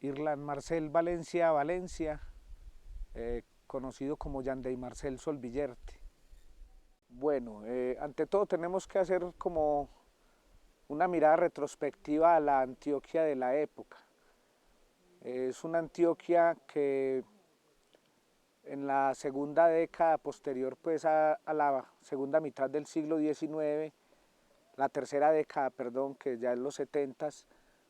Irland Marcel Valencia Valencia, conocido como Yandey Marcel Solvillerte. Bueno, ante todo tenemos que hacer como una mirada retrospectiva a la Antioquia de la época. Es una Antioquia que en la segunda década posterior pues a la segunda mitad del siglo XIX, la tercera década, perdón, que ya en los 70s,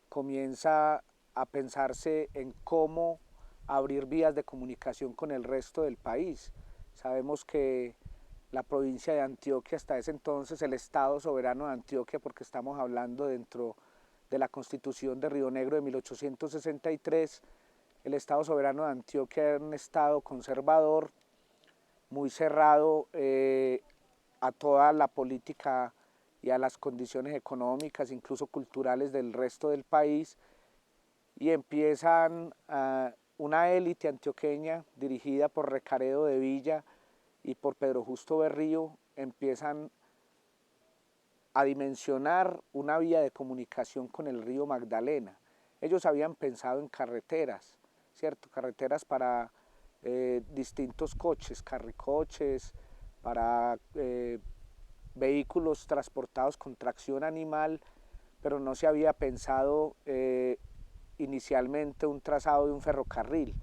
comienza a pensarse en cómo abrir vías de comunicación con el resto del país. Sabemos que la provincia de Antioquia hasta ese entonces, el Estado soberano de Antioquia, porque estamos hablando dentro de la Constitución de Río Negro de 1863, el Estado soberano de Antioquia era un Estado conservador, muy cerrado a toda la política y a las condiciones económicas, incluso culturales del resto del país, y empiezan una élite antioqueña dirigida por Recaredo de Villa y por Pedro Justo Berrío, empiezan a dimensionar una vía de comunicación con el río Magdalena. Ellos habían pensado en carreteras, ¿cierto? Carreteras para distintos coches, carricoches, para vehículos transportados con tracción animal, pero no se había pensado inicialmente un trazado de un ferrocarril.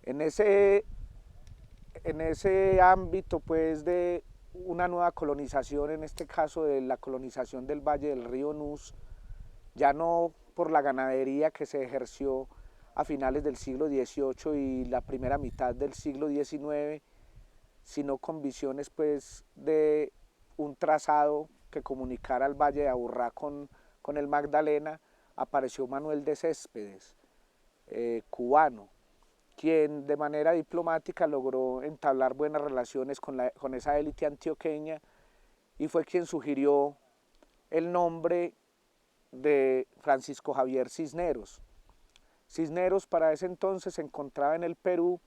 En ese, en ese ámbito pues de una nueva colonización, en este caso de la colonización del Valle del Río Nus, ya no por la ganadería que se ejerció a finales del siglo XVIII y la primera mitad del siglo XIX, sino con visiones pues de un trazado que comunicara al Valle de Aburrá con el Magdalena, apareció Manuel de Céspedes, cubano, quien de manera diplomática logró entablar buenas relaciones con esa élite antioqueña y fue quien sugirió el nombre de Francisco Javier Cisneros. Cisneros para ese entonces se encontraba en el Perú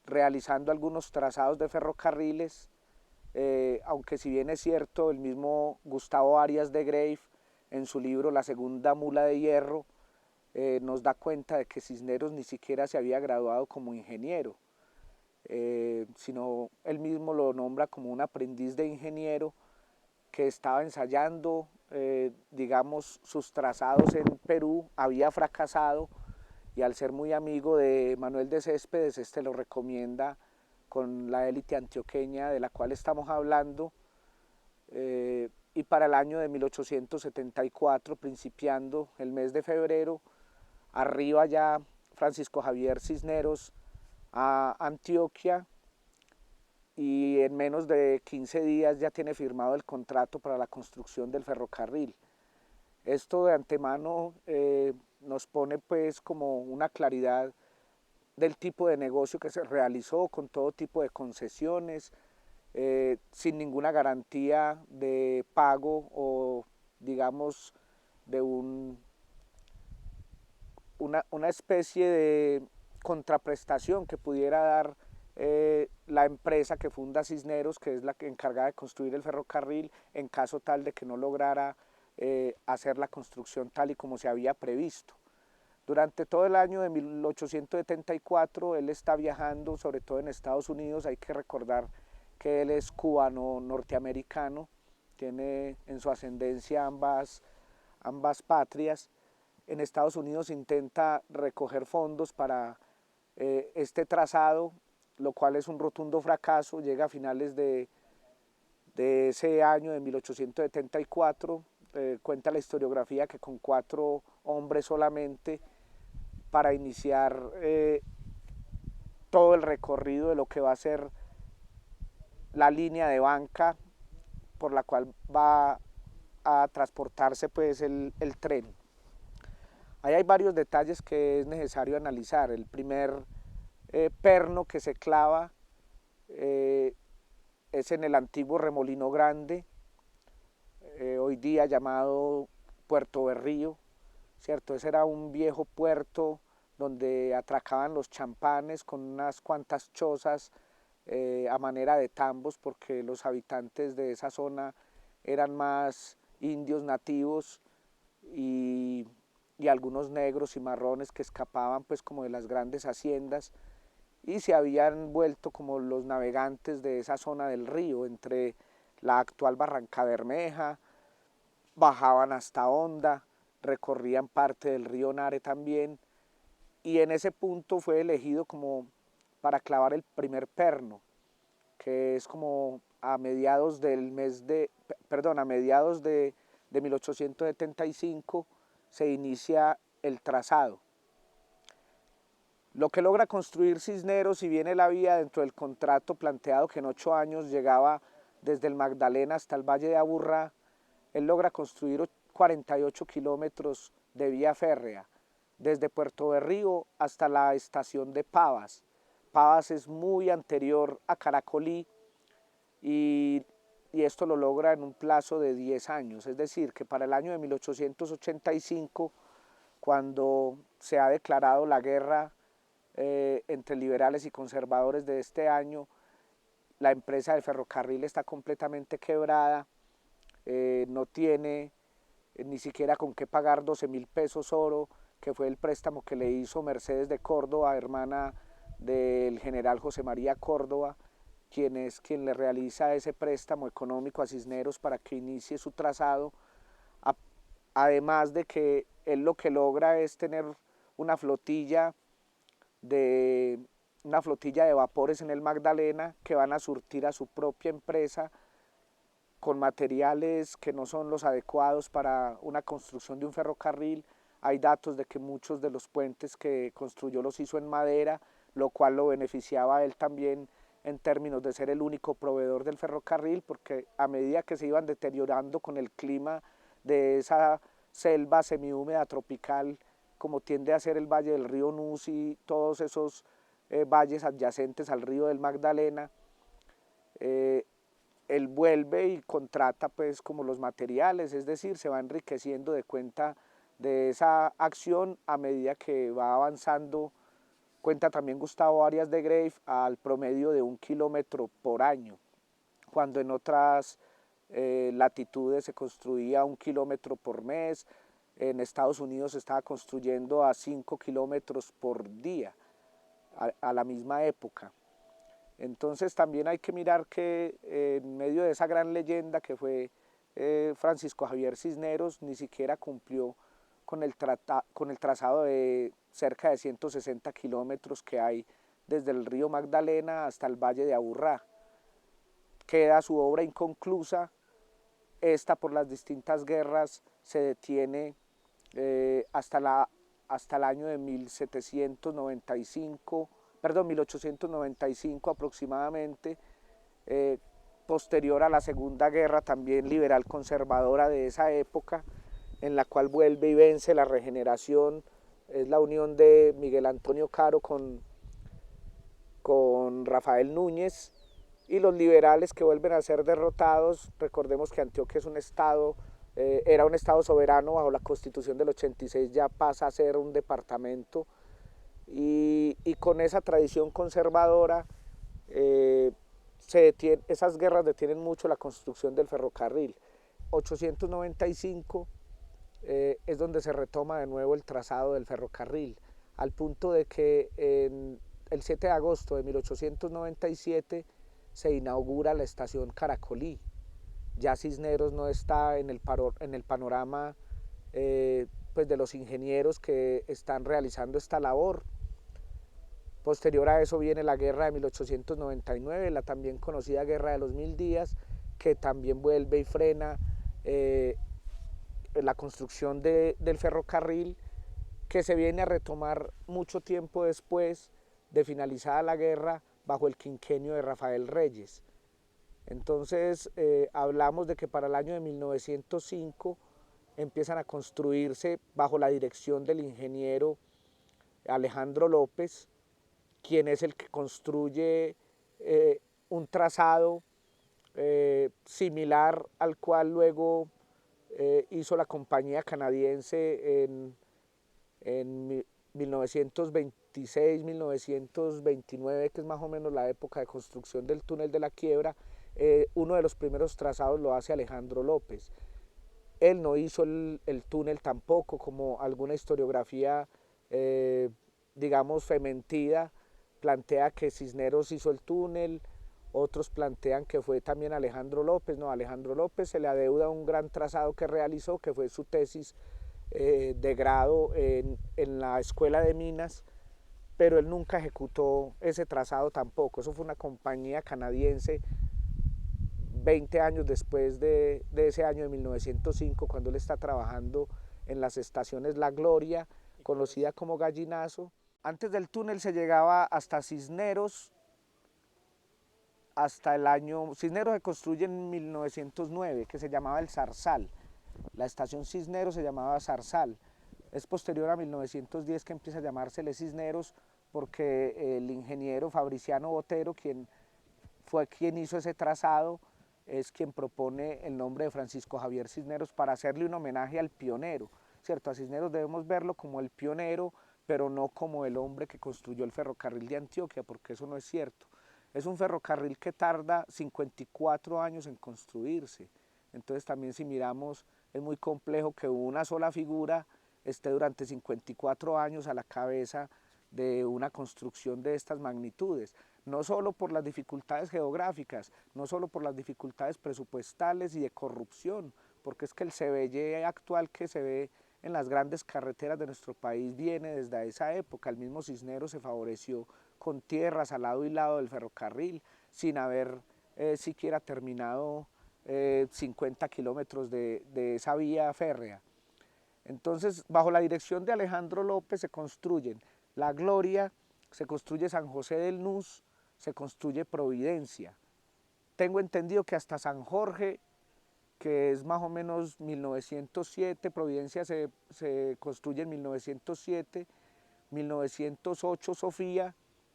realizando algunos trazados de ferrocarriles, aunque si bien es cierto, el mismo Gustavo Arias de Grave en su libro La segunda mula de hierro nos da cuenta de que Cisneros ni siquiera se había graduado como ingeniero, sino él mismo lo nombra como un aprendiz de ingeniero que estaba ensayando, digamos, sus trazados en Perú, había fracasado y al ser muy amigo de Manuel de Céspedes, este lo recomienda con la élite antioqueña de la cual estamos hablando, y para el año de 1874, principiando el mes de febrero, arriba ya Francisco Javier Cisneros a Antioquia y en menos de 15 días ya tiene firmado el contrato para la construcción del ferrocarril. Esto de antemano nos pone pues como una claridad del tipo de negocio que se realizó con todo tipo de concesiones, sin ninguna garantía de pago o digamos de una especie de contraprestación que pudiera dar la empresa que funda Cisneros, que es la que encargada de construir el ferrocarril, en caso tal de que no lograra hacer la construcción tal y como se había previsto. Durante todo el año de 1874 él está viajando, sobre todo en Estados Unidos. Hay que recordar que él es cubano norteamericano, tiene en su ascendencia ambas patrias. En Estados Unidos intenta recoger fondos para este trazado, lo cual es un rotundo fracaso. Llega a finales de ese año de 1874, cuenta la historiografía que con 4 hombres solamente para iniciar todo el recorrido de lo que va a ser la línea de banca por la cual va a transportarse pues el tren. Ahí hay varios detalles que es necesario analizar. El primer perno que se clava es en el antiguo Remolino Grande, hoy día llamado Puerto Berrío, ¿cierto? Ese era un viejo puerto donde atracaban los champanes con unas cuantas chozas a manera de tambos, porque los habitantes de esa zona eran más indios nativos y y algunos negros y marrones que escapaban pues como de las grandes haciendas y se habían vuelto como los navegantes de esa zona del río, entre la actual Barranca Bermeja, bajaban hasta Honda, recorrían parte del río Nare también, y en ese punto fue elegido como para clavar el primer perno, que es como a mediados del mes de, perdón, a mediados de 1875 se inicia el trazado. Lo que logra construir Cisneros, si viene la vía dentro del contrato planteado que en 8 años llegaba desde el Magdalena hasta el Valle de Aburrá, él logra construir 48 kilómetros de vía férrea, desde Puerto Berrío hasta la estación de Pavas. Pavas es muy anterior a Caracolí y esto lo logra en un plazo de 10 años, es decir, que para el año de 1885, cuando se ha declarado la guerra entre liberales y conservadores de este año, la empresa del ferrocarril está completamente quebrada, no tiene ni siquiera con qué pagar 12.000 pesos oro, que fue el préstamo que le hizo Mercedes de Córdoba, hermana del general José María Córdoba, quien es quien le realiza ese préstamo económico a Cisneros para que inicie su trazado, además de que él lo que logra es tener una flotilla de vapores en el Magdalena que van a surtir a su propia empresa con materiales que no son los adecuados para una construcción de un ferrocarril. Hay datos de que muchos de los puentes que construyó los hizo en madera, lo cual lo beneficiaba a él también en términos de ser el único proveedor del ferrocarril, porque a medida que se iban deteriorando con el clima de esa selva semihúmeda tropical, como tiende a ser el valle del río Nus y todos esos valles adyacentes al río del Magdalena, él vuelve y contrata pues como los materiales, es decir, se va enriqueciendo de cuenta de esa acción a medida que va avanzando. Cuenta también Gustavo Arias de Grave al promedio de 1 kilómetro por año, cuando en otras latitudes se construía 1 kilómetro por mes. En Estados Unidos se estaba construyendo a 5 kilómetros por día a la misma época. Entonces también hay que mirar que en medio de esa gran leyenda que fue Francisco Javier Cisneros, ni siquiera cumplió con el trazado de cerca de 160 kilómetros que hay desde el río Magdalena hasta el Valle de Aburrá. Queda su obra inconclusa, esta por las distintas guerras se detiene hasta el año de 1895 aproximadamente, posterior a la Segunda Guerra también liberal conservadora de esa época, en la cual vuelve y vence la regeneración, es la unión de Miguel Antonio Caro con Rafael Núñez, y los liberales que vuelven a ser derrotados. Recordemos que Antioquia es un estado, era un estado soberano bajo la Constitución del 86, ya pasa a ser un departamento, y con esa tradición conservadora esas guerras detienen mucho la construcción del ferrocarril. 895 es donde se retoma de nuevo el trazado del ferrocarril, al punto de que el 7 de agosto de 1897 se inaugura la estación Caracolí. Ya Cisneros no está en el panorama pues de los ingenieros que están realizando esta labor. Posterior a eso viene la guerra de 1899, la también conocida Guerra de los 1000 días, que también vuelve y frena la construcción del ferrocarril, que se viene a retomar mucho tiempo después de finalizada la guerra bajo el quinquenio de Rafael Reyes. Entonces hablamos de que para el año de 1905 empiezan a construirse bajo la dirección del ingeniero Alejandro López, quien es el que construye un trazado similar al cual luego hizo la compañía canadiense en 1926-1929, que es más o menos la época de construcción del túnel de la Quiebra. Uno de los primeros trazados lo hace Alejandro López. Él no hizo el túnel tampoco, como alguna historiografía, digamos, fementida plantea que Cisneros hizo el túnel, otros plantean que fue también Alejandro López. No, a Alejandro López se le adeuda un gran trazado que realizó, que fue su tesis de grado en la Escuela de Minas, pero él nunca ejecutó ese trazado tampoco. Eso fue una compañía canadiense 20 años después de ese año de 1905, cuando él está trabajando en las estaciones La Gloria, conocida como Gallinazo. Antes del túnel se llegaba hasta Cisneros, hasta el año... Cisneros se construye en 1909, que se llamaba El Zarzal. La estación Cisneros se llamaba Zarzal. Es posterior a 1910 que empieza a llamársele Cisneros, porque el ingeniero Fabriciano Botero, quien fue quien hizo ese trazado, es quien propone el nombre de Francisco Javier Cisneros para hacerle un homenaje al pionero, ¿cierto? A Cisneros debemos verlo como el pionero, pero no como el hombre que construyó el ferrocarril de Antioquia, porque eso no es cierto. Es un ferrocarril que tarda 54 años en construirse. Entonces también, si miramos, es muy complejo que una sola figura esté durante 54 años a la cabeza de una construcción de estas magnitudes, no solo por las dificultades geográficas, no solo por las dificultades presupuestales y de corrupción, porque es que el CBY actual que se ve en las grandes carreteras de nuestro país viene desde esa época. El mismo Cisneros se favoreció con tierras al lado y lado del ferrocarril, sin haber siquiera terminado 50 kilómetros de esa vía férrea. Entonces, bajo la dirección de Alejandro López se construyen La Gloria, se construye San José del Nus, se construye Providencia. Tengo entendido que hasta San Jorge, que es más o menos 1907, Providencia se construye en 1907, 1908 Sofía,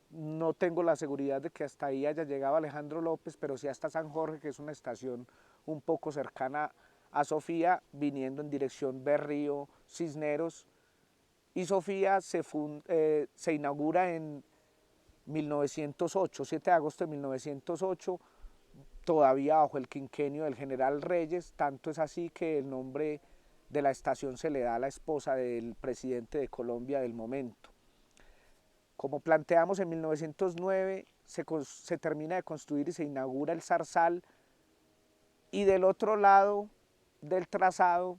no tengo la seguridad de que hasta ahí haya llegado Alejandro López, pero sí hasta San Jorge, que es una estación un poco cercana a Sofía, viniendo en dirección Berrío, Cisneros, y Sofía se inaugura en 1908, 7 de agosto de 1908, todavía bajo el quinquenio del general Reyes. Tanto es así que el nombre de la estación se le da a la esposa del presidente de Colombia del momento. Como planteamos, en 1909 se termina de construir y se inaugura el Zarzal, y del otro lado del trazado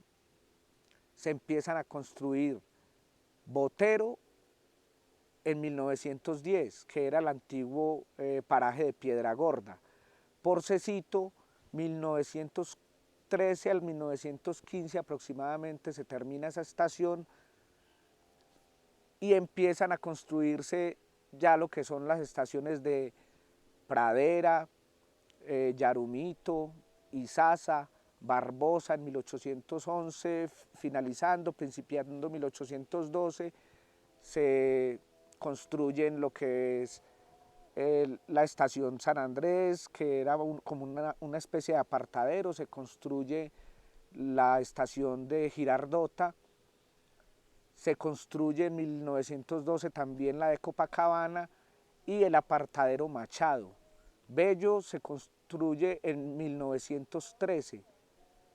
se empiezan a construir Botero en 1910, que era el antiguo paraje de Piedra Gorda. Porcecito, 1913 al 1915 aproximadamente se termina esa estación y empiezan a construirse ya lo que son las estaciones de Pradera, Yarumito, Izaza, Barbosa en 1811, finalizando, principiando 1812, se construyen lo que es la estación San Andrés, que era como una especie de apartadero. Se construye la estación de Girardota, se construye en 1912 también la de Copacabana y el apartadero Machado. Bello se construye en 1913.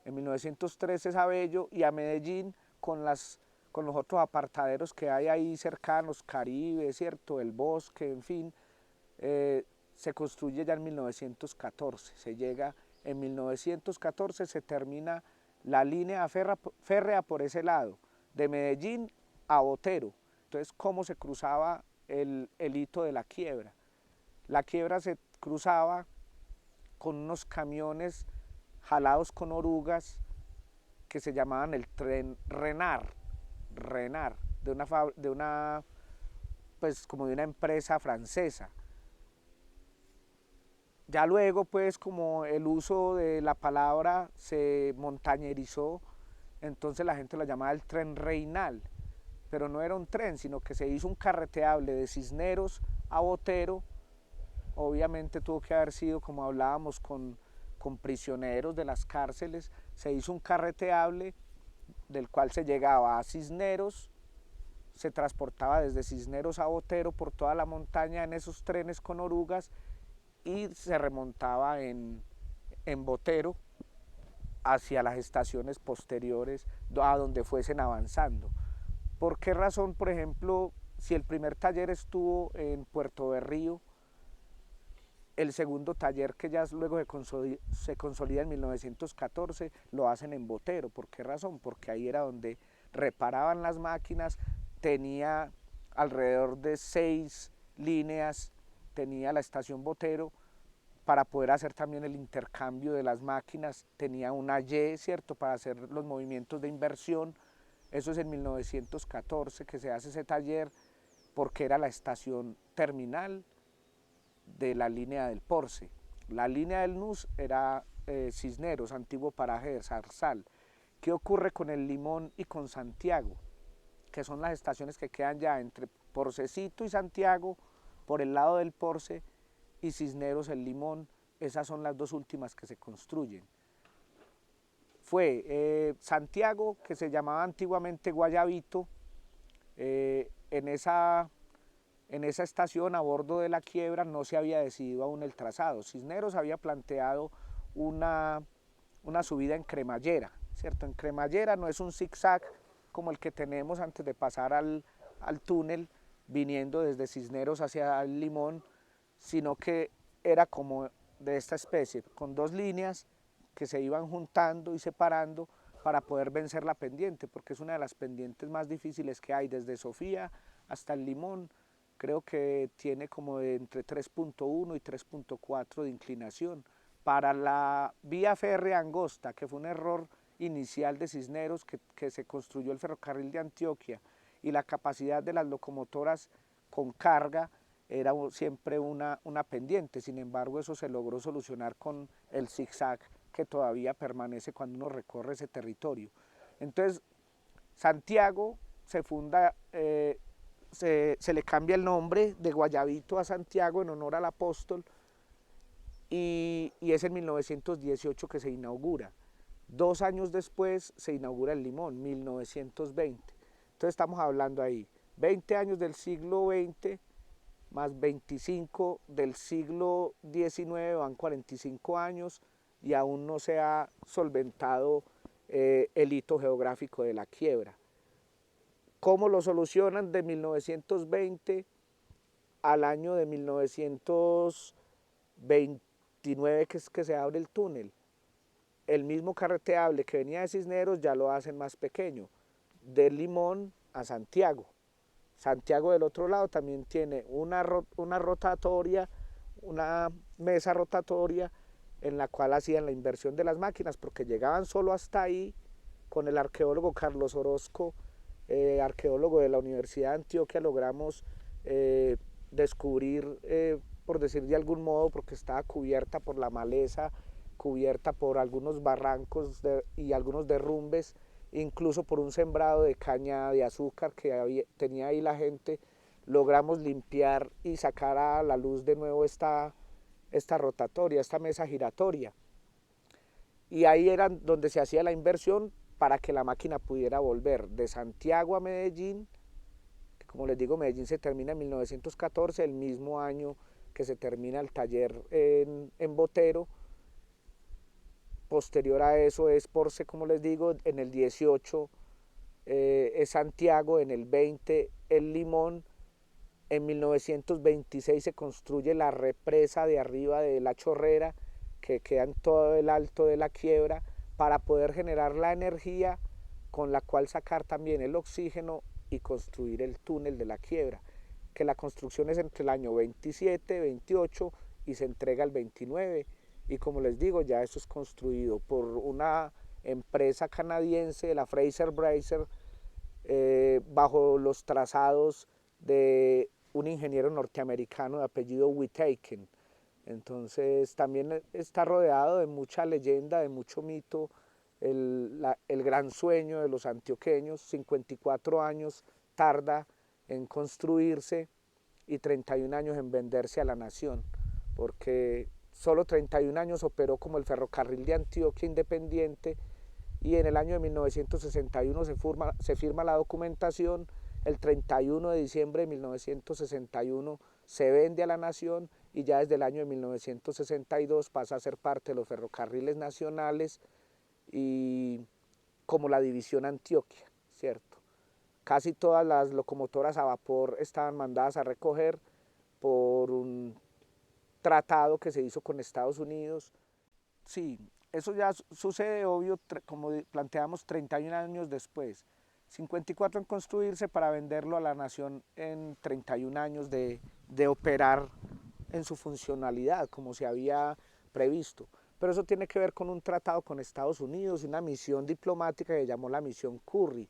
En 1913 es a Bello y a Medellín con los otros apartaderos que hay ahí cercanos, Caribe, ¿cierto? El Bosque, en fin, se construye ya en 1914. Se llega en 1914, se termina la línea férrea por ese lado, de Medellín a Botero. Entonces, ¿cómo se cruzaba el hito de la quiebra? La quiebra se cruzaba con unos camiones jalados con orugas que se llamaban el tren Renard, pues como de una empresa francesa. Ya luego, pues, como el uso de la palabra se montañerizó, entonces la gente lo llamaba el tren Reinal, pero no era un tren, sino que se hizo un carreteable de Cisneros a Botero. Obviamente tuvo que haber sido, como hablábamos, con prisioneros de las cárceles. Se hizo un carreteable del cual se llegaba a Cisneros, se transportaba desde Cisneros a Botero por toda la montaña en esos trenes con orugas y se remontaba en Botero hacia las estaciones posteriores a donde fuesen avanzando. ¿Por qué razón, por ejemplo, si el primer taller estuvo en Puerto Berrío, el segundo taller que ya luego se consolida en 1914 lo hacen en Botero? ¿Por qué razón? Porque ahí era donde reparaban las máquinas, tenía alrededor de 6 líneas, tenía la estación Botero para poder hacer también el intercambio de las máquinas, tenía una Y, ¿cierto?, para hacer los movimientos de inversión. Eso es en 1914 que se hace ese taller, porque era la estación terminal de la línea del Porce. La línea del NUS era Cisneros, antiguo paraje de Zarzal. ¿Qué ocurre con el Limón y con Santiago? Que son las estaciones que quedan ya entre Porcecito y Santiago, por el lado del Porce, y Cisneros, el Limón. Esas son las dos últimas que se construyen. Fue Santiago, que se llamaba antiguamente Guayabito, en esa estación, a bordo de la quiebra, no se había decidido aún el trazado. Cisneros había planteado una subida en cremallera, ¿cierto? En cremallera no es un zigzag como el que tenemos antes de pasar al túnel, viniendo desde Cisneros hacia el Limón, sino que era como de esta especie, con dos líneas que se iban juntando y separando para poder vencer la pendiente, porque es una de las pendientes más difíciles que hay, desde Sofía hasta el Limón. Creo que tiene como de entre 3.1 y 3.4 de inclinación. Para la vía férrea angosta, que fue un error inicial de Cisneros, que se construyó el ferrocarril de Antioquia, y la capacidad de las locomotoras con carga era siempre una pendiente. Sin embargo, eso se logró solucionar con el zigzag que todavía permanece cuando uno recorre ese territorio. Entonces, Santiago se funda, se le cambia el nombre de Guayabito a Santiago en honor al apóstol, y es en 1918 que se inaugura. 2 años después se inaugura el Limón, 1920. Entonces estamos hablando ahí, 20 años del siglo XX más 25 del siglo XIX, van 45 años y aún no se ha solventado el hito geográfico de la quiebra. ¿Cómo lo solucionan de 1920 al año de 1929, que es que se abre el túnel? El mismo carreteable que venía de Cisneros ya lo hacen más pequeño, del Limón a Santiago. Santiago del otro lado también tiene una rotatoria, una mesa rotatoria en la cual hacían la inversión de las máquinas, porque llegaban solo hasta ahí. Con el arqueólogo Carlos Orozco, arqueólogo de la Universidad de Antioquia, logramos descubrir, por decir de algún modo, porque estaba cubierta por la maleza, cubierta por algunos barrancos y algunos derrumbes, incluso por un sembrado de caña de azúcar que tenía ahí la gente. Logramos limpiar y sacar a la luz de nuevo esta rotatoria, esta mesa giratoria. Y ahí era donde se hacía la inversión para que la máquina pudiera volver de Santiago a Medellín. Como les digo, Medellín se termina en 1914, el mismo año que se termina el taller en Botero. Posterior a eso es Porce, como les digo, en el 18 es Santiago, en el 20 el Limón. En 1926 se construye la represa de arriba de la Chorrera, que queda en todo el alto de la quiebra, para poder generar la energía con la cual sacar también el oxígeno y construir el túnel de la quiebra, que la construcción es entre el año 27, 28 y se entrega el 29. Y como les digo, ya eso es construido por una empresa canadiense, la Fraser Bracer, bajo los trazados de un ingeniero norteamericano de apellido Whittaken. Entonces también está rodeado de mucha leyenda, de mucho mito, el gran sueño de los antioqueños. 54 años tarda en construirse y 31 años en venderse a la nación, porque solo 31 años operó como el ferrocarril de Antioquia independiente, y en el año de 1961 se firma la documentación. El 31 de diciembre de 1961 se vende a la nación, y ya desde el año de 1962 pasa a ser parte de los ferrocarriles nacionales y como la División Antioquia, ¿cierto? Casi todas las locomotoras a vapor estaban mandadas a recoger por un tratado que se hizo con Estados Unidos. Sí, eso ya sucede, obvio, como planteamos, 31 años después. 54 en construirse para venderlo a la nación en 31 años de operar en su funcionalidad, como se había previsto. Pero eso tiene que ver con un tratado con Estados Unidos y una misión diplomática que llamó la misión Curry.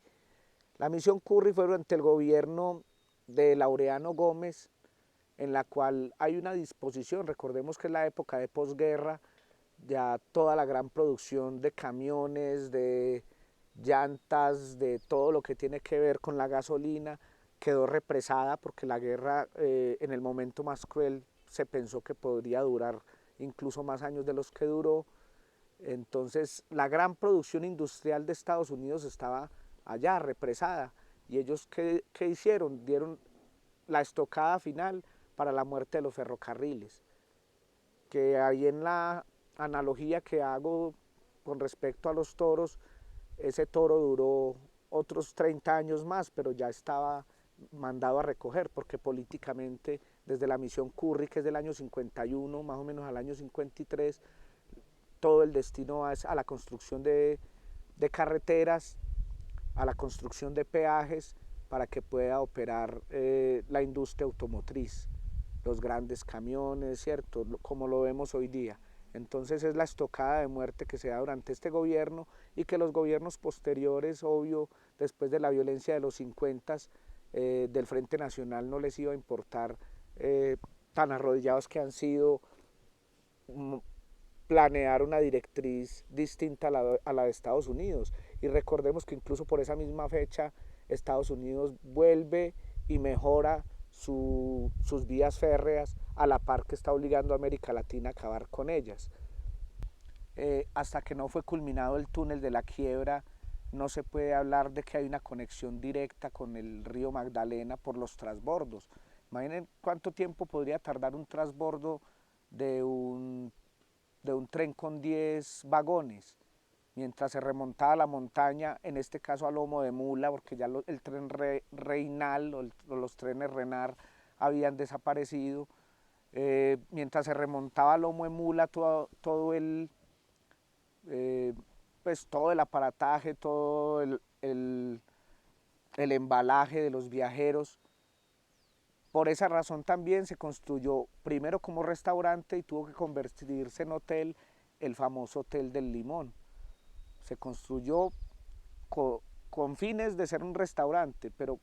La misión Curry fue durante el gobierno de Laureano Gómez, en la cual hay una disposición, recordemos que es la época de posguerra, ya toda la gran producción de camiones, de llantas, de todo lo que tiene que ver con la gasolina, quedó represada porque la guerra en el momento más cruel se pensó que podría durar incluso más años de los que duró. Entonces la gran producción industrial de Estados Unidos estaba allá represada y ellos ¿qué hicieron? Dieron la estocada final para la muerte de los ferrocarriles, que ahí en la analogía que hago con respecto a los toros, ese toro duró otros 30 años más, pero ya estaba mandado a recoger, porque políticamente desde la misión Curry, que es del año 51, más o menos al año 53, todo el destino es a la construcción de carreteras, a la construcción de peajes, para que pueda operar la industria automotriz, los grandes camiones, ¿cierto? Como lo vemos hoy día. Entonces es la estocada de muerte que se da durante este gobierno y que los gobiernos posteriores, obvio, después de la violencia de los 50 del Frente Nacional no les iba a importar, tan arrodillados que han sido, planear una directriz distinta a la de Estados Unidos. Y recordemos que incluso por esa misma fecha Estados Unidos vuelve y mejora sus vías férreas a la par que está obligando a América Latina a acabar con ellas. Hasta que no fue culminado el túnel de la Quiebra, no se puede hablar de que hay una conexión directa con el río Magdalena por los transbordos. Imaginen cuánto tiempo podría tardar un transbordo de un tren con 10 vagones, mientras se remontaba la montaña, en este caso a lomo de mula, porque ya el tren Reinal o los trenes Renar habían desaparecido. Mientras se remontaba a lomo de mula todo eh, pues todo el aparataje, todo el embalaje de los viajeros. Por esa razón también se construyó primero como restaurante y tuvo que convertirse en hotel, el famoso Hotel del Limón. Se construyó con fines de ser un restaurante, pero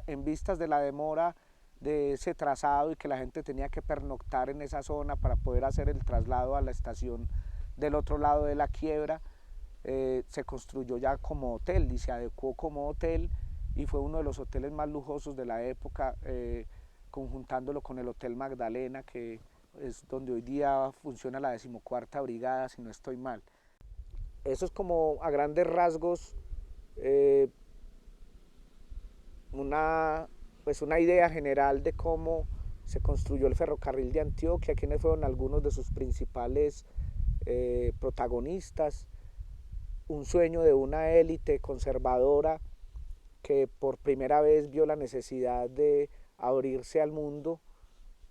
en vistas de la demora de ese trazado y que la gente tenía que pernoctar en esa zona para poder hacer el traslado a la estación del otro lado de la quiebra, se construyó ya como hotel y se adecuó como hotel y fue uno de los hoteles más lujosos de la época, conjuntándolo con el Hotel Magdalena, que es donde hoy día funciona la 14ª Brigada, si no estoy mal. Eso es como a grandes rasgos, eh, una, pues una idea general de cómo se construyó el ferrocarril de Antioquia, quiénes fueron algunos de sus principales protagonistas, un sueño de una élite conservadora que por primera vez vio la necesidad de abrirse al mundo,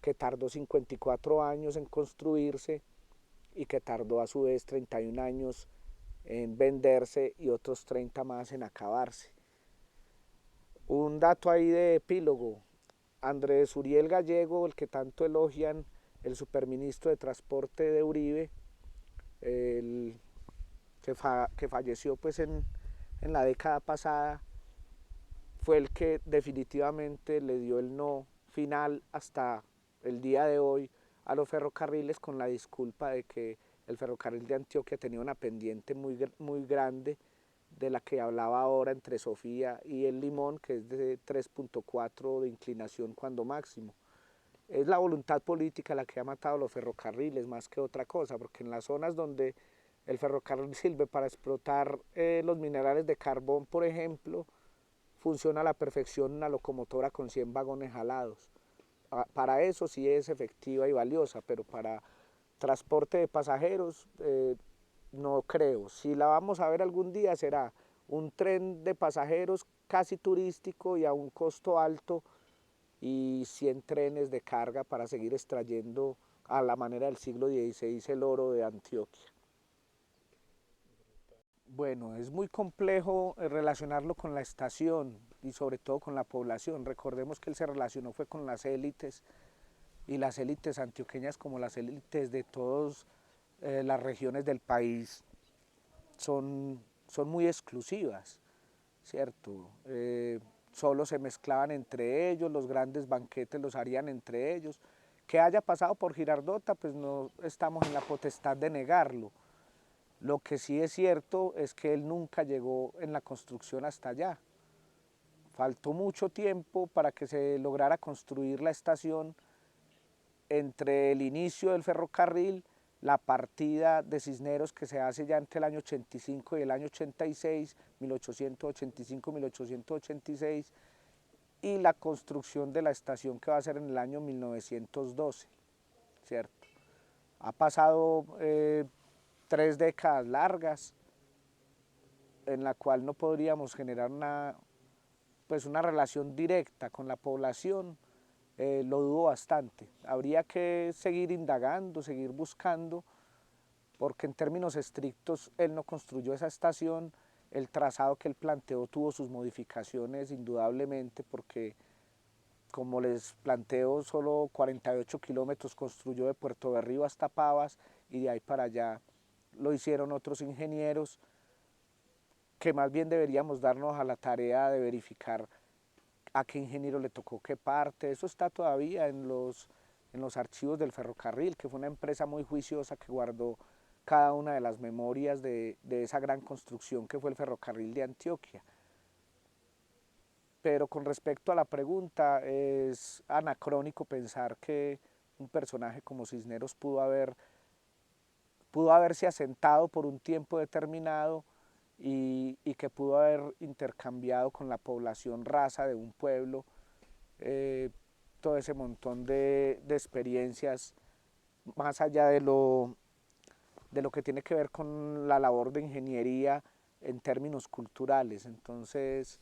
que tardó 54 años en construirse y que tardó a su vez 31 años en venderse y otros 30 más en acabarse. Un dato ahí de epílogo, Andrés Uriel Gallego, el que tanto elogian, el superministro de Transporte de Uribe, el que falleció pues en la década pasada, fue el que definitivamente le dio el no final hasta el día de hoy a los ferrocarriles, con la disculpa de que el ferrocarril de Antioquia tenía una pendiente muy grande, de la que hablaba ahora entre Sofía y el Limón, que es de 3.4 de inclinación cuando máximo. Es la voluntad política la que ha matado los ferrocarriles más que otra cosa, porque en las zonas donde el ferrocarril sirve para explotar los minerales de carbón, por ejemplo, funciona a la perfección una locomotora con 100 vagones jalados. Para eso sí es efectiva y valiosa, pero para transporte de pasajeros no creo. Si la vamos a ver algún día será un tren de pasajeros casi turístico y a un costo alto y 100 trenes de carga para seguir extrayendo a la manera del siglo XVI el oro de Antioquia. Bueno, es muy complejo relacionarlo con la estación y sobre todo con la población. Recordemos que él se relacionó fue con las élites y las élites antioqueñas como las élites de todas las regiones del país son muy exclusivas, ¿cierto? Solo se mezclaban entre ellos, los grandes banquetes los harían entre ellos. Que haya pasado por Girardota, pues no estamos en la potestad de negarlo. Lo que sí es cierto es que él nunca llegó en la construcción hasta allá. Faltó mucho tiempo para que se lograra construir la estación entre el inicio del ferrocarril, la partida de Cisneros que se hace ya entre el año 85 y el año 86, 1885-1886, y la construcción de la estación que va a ser en el año 1912, ¿cierto? Ha pasado 3 décadas largas en la cual no podríamos generar una relación directa con la población, lo dudo bastante. Habría que seguir indagando, seguir buscando, porque en términos estrictos él no construyó esa estación, el trazado que él planteó tuvo sus modificaciones indudablemente, porque como les planteo, solo 48 kilómetros construyó de Puerto Berrío hasta Pavas y de ahí para allá lo hicieron otros ingenieros, que más bien deberíamos darnos a la tarea de verificar a qué ingeniero le tocó qué parte. Eso está todavía en los archivos del ferrocarril, que fue una empresa muy juiciosa que guardó cada una de las memorias de esa gran construcción que fue el ferrocarril de Antioquia. Pero con respecto a la pregunta, es anacrónico pensar que un personaje como Cisneros pudo haberse asentado por un tiempo determinado y que pudo haber intercambiado con la población rasa de un pueblo eh, todo ese montón de experiencias, más allá de lo que tiene que ver con la labor de ingeniería en términos culturales. Entonces,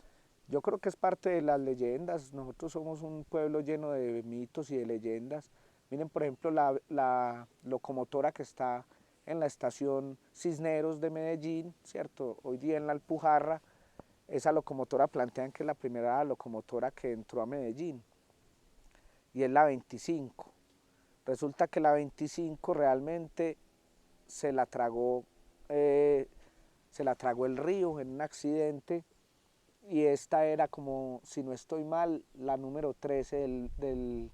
yo creo que es parte de las leyendas. Nosotros somos un pueblo lleno de mitos y de leyendas. Miren, por ejemplo, la locomotora que está en la estación Cisneros de Medellín, ¿cierto? Hoy día en la Alpujarra, esa locomotora plantean que es la primera locomotora que entró a Medellín y es la 25. Resulta que la 25 realmente se la tragó, eh, se la tragó el río en un accidente, y esta era, como si no estoy mal, la número 13 del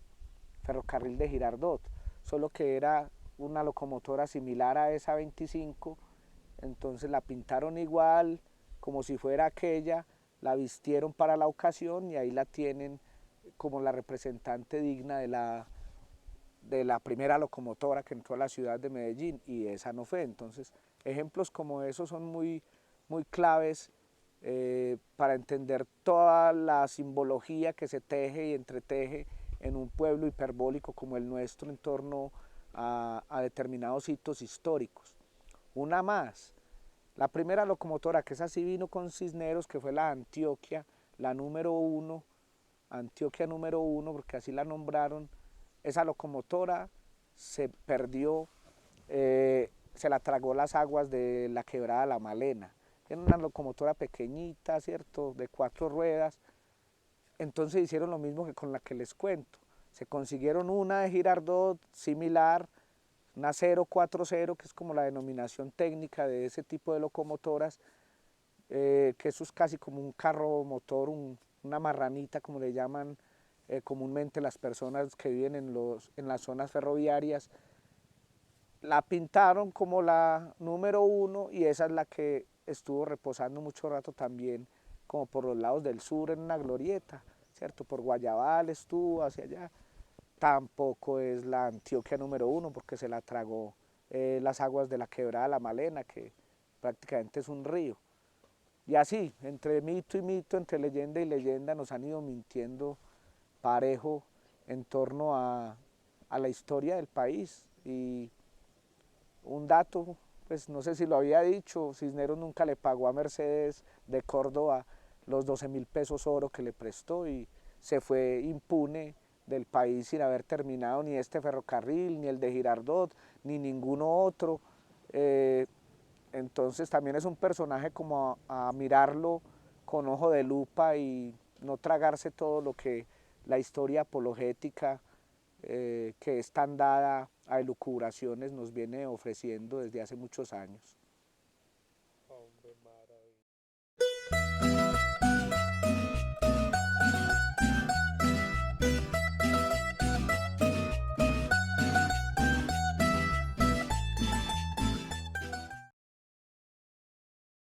ferrocarril de Girardot, solo que era una locomotora similar a esa 25, entonces la pintaron igual, como si fuera aquella, la vistieron para la ocasión y ahí la tienen como la representante digna de la primera locomotora que entró a la ciudad de Medellín, y esa no fue. Entonces, ejemplos como esos son muy, muy claves para entender toda la simbología que se teje y entreteje en un pueblo hiperbólico como el nuestro en torno a determinados hitos históricos. Una más, la primera locomotora, que esa sí vino con Cisneros, que fue la Antioquia, la número 1, Antioquia número 1, porque así la nombraron. Esa locomotora se perdió, se la tragó las aguas de la quebrada La Malena. Era una locomotora pequeñita, ¿cierto?, de 4 ruedas. Entonces hicieron lo mismo que con la que les cuento. Se consiguieron una de Girardot similar, una 040, que es como la denominación técnica de ese tipo de locomotoras, que eso es casi como un carro motor, una marranita, como le llaman comúnmente las personas que viven en las zonas ferroviarias. La pintaron como la número 1 y esa es la que estuvo reposando mucho rato también, como por los lados del sur en una glorieta, ¿cierto? Por Guayabal estuvo hacia allá. Tampoco es la Antioquia número 1 porque se la tragó las aguas de la quebrada La Malena, que prácticamente es un río. Y así, entre mito y mito, entre leyenda y leyenda, nos han ido mintiendo parejo en torno a la historia del país. Y un dato pues no sé si lo había dicho, Cisneros nunca le pagó a Mercedes de Córdoba los 12.000 pesos oro que le prestó y se fue impune del país sin haber terminado ni este ferrocarril, ni el de Girardot, ni ninguno otro. Eh, entonces también es un personaje como a mirarlo con ojo de lupa y no tragarse todo lo que la historia apologética que es tan dada a elucubraciones nos viene ofreciendo desde hace muchos años. Hombre, maravilla.